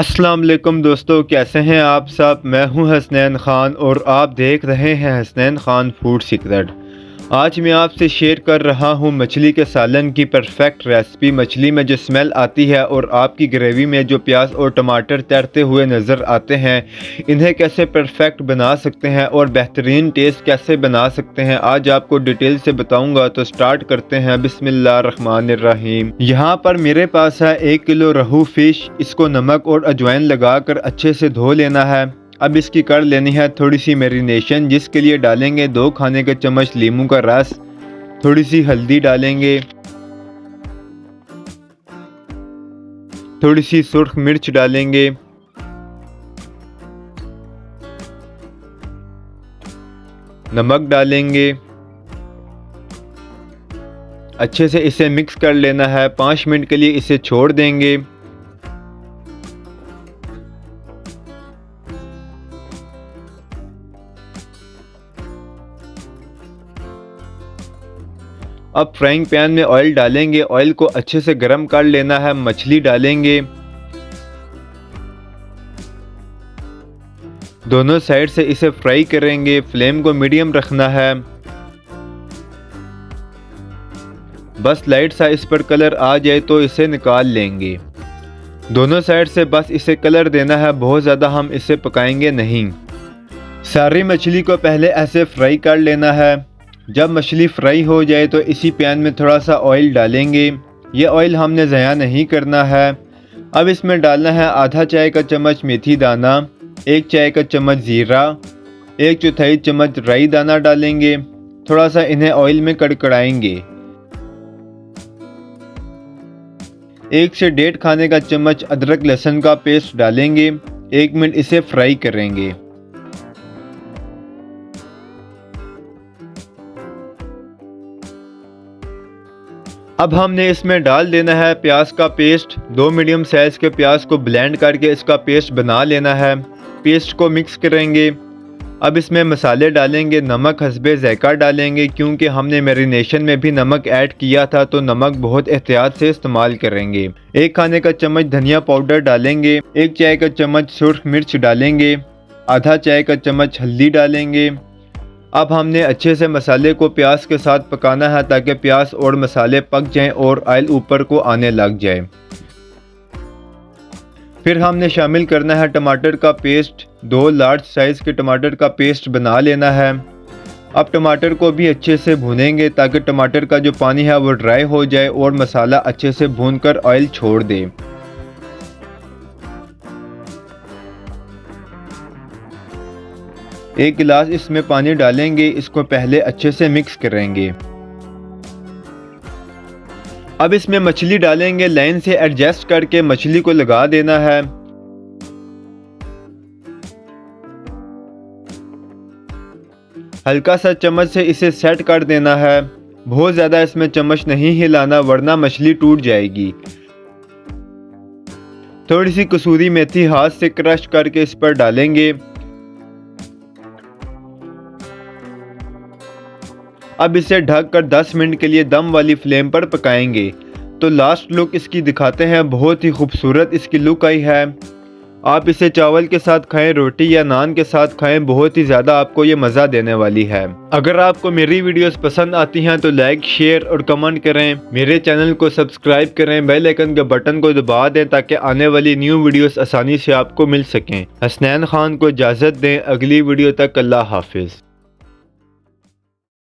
अस्सलाम वालेकुम दोस्तों, कैसे हैं आप सब। मैं हूं हसनैन ख़ान और आप देख रहे हैं हसनैन ख़ान फूड सीक्रेट। आज मैं आपसे शेयर कर रहा हूं मछली के सालन की परफेक्ट रेसिपी। मछली में जो स्मेल आती है और आपकी ग्रेवी में जो प्याज और टमाटर तैरते हुए नज़र आते हैं, इन्हें कैसे परफेक्ट बना सकते हैं और बेहतरीन टेस्ट कैसे बना सकते हैं, आज आपको डिटेल से बताऊंगा। तो स्टार्ट करते हैं। बिस्मिल्लाहिर्रहमानिर्रहीम। यहाँ पर मेरे पास है 1 किलो रहू फिश। इसको नमक और अजवाइन लगाकर अच्छे से धो लेना है। अब इसकी कर लेनी है थोड़ी सी मैरिनेशन, जिसके लिए डालेंगे 2 खाने के चम्मच नींबू का रस, थोड़ी सी हल्दी डालेंगे, थोड़ी सी सुर्ख मिर्च डालेंगे, नमक डालेंगे। अच्छे से इसे मिक्स कर लेना है। 5 मिनट के लिए इसे छोड़ देंगे। अब फ्राइंग पैन में ऑयल डालेंगे। ऑयल को अच्छे से गर्म कर लेना है। मछली डालेंगे। दोनों साइड से इसे फ्राई करेंगे। फ्लेम को मीडियम रखना है। बस लाइट सा इस पर कलर आ जाए तो इसे निकाल लेंगे। दोनों साइड से बस इसे कलर देना है, बहुत ज़्यादा हम इसे पकाएंगे नहीं। सारी मछली को पहले ऐसे फ्राई कर लेना है। जब मछली फ्राई हो जाए तो इसी पैन में थोड़ा सा ऑयल डालेंगे। ये ऑयल हमने ज़या नहीं करना है। अब इसमें डालना है आधा चाय का चम्मच मेथी दाना, 1 चाय का चम्मच ज़ीरा, 1/4 चम्मच राई दाना डालेंगे। थोड़ा सा इन्हें ऑयल में कड़कड़ाएंगे। 1 से 1.5 खाने का चम्मच अदरक लहसुन का पेस्ट डालेंगे। 1 मिनट इसे फ्राई करेंगे। अब हमने इसमें डाल देना है प्याज का पेस्ट। 2 मीडियम साइज़ के प्याज को ब्लेंड करके इसका पेस्ट बना लेना है। पेस्ट को मिक्स करेंगे। अब इसमें मसाले डालेंगे। नमक हस्बे ज़ायका डालेंगे, क्योंकि हमने मैरिनेशन में भी नमक ऐड किया था, तो नमक बहुत एहतियात से इस्तेमाल करेंगे। 1 खाने का चम्मच धनिया पाउडर डालेंगे। 1 चाय का चम्मच सुर्ख मिर्च डालेंगे। आधा चाय का चम्मच हल्दी डालेंगे। अब हमने अच्छे से मसाले को प्याज के साथ पकाना है, ताकि प्याज और मसाले पक जाएं और ऑयल ऊपर को आने लग जाए। फिर हमने शामिल करना है टमाटर का पेस्ट। 2 लार्ज साइज़ के टमाटर का पेस्ट बना लेना है। अब टमाटर को भी अच्छे से भूनेंगे, ताकि टमाटर का जो पानी है वो ड्राई हो जाए और मसाला अच्छे से भूनकर ऑयल छोड़ दे। एक गिलास इसमें पानी डालेंगे। इसको पहले अच्छे से मिक्स करेंगे। अब इसमें मछली डालेंगे। लाइन से एडजस्ट करके मछली को लगा देना है। हल्का सा चम्मच से इसे सेट कर देना है। बहुत ज़्यादा इसमें चम्मच नहीं हिलाना, वरना मछली टूट जाएगी। थोड़ी सी कसूरी मेथी हाथ से क्रश करके इस पर डालेंगे। अब इसे ढककर 10 मिनट के लिए दम वाली फ्लेम पर पकाएंगे। तो लास्ट लुक इसकी दिखाते हैं। बहुत ही खूबसूरत इसकी लुक आई है। आप इसे चावल के साथ खाएं, रोटी या नान के साथ खाएं, बहुत ही ज़्यादा आपको ये मज़ा देने वाली है। अगर आपको मेरी वीडियोस पसंद आती हैं तो लाइक, शेयर और कमेंट करें। मेरे चैनल को सब्सक्राइब करें। बेल आइकन के बटन को दबा दें, ताकि आने वाली न्यू वीडियोस आसानी से आपको मिल सकें। हसनैन ख़ान को इजाज़त दें। अगली वीडियो तक अल्लाह हाफिज़।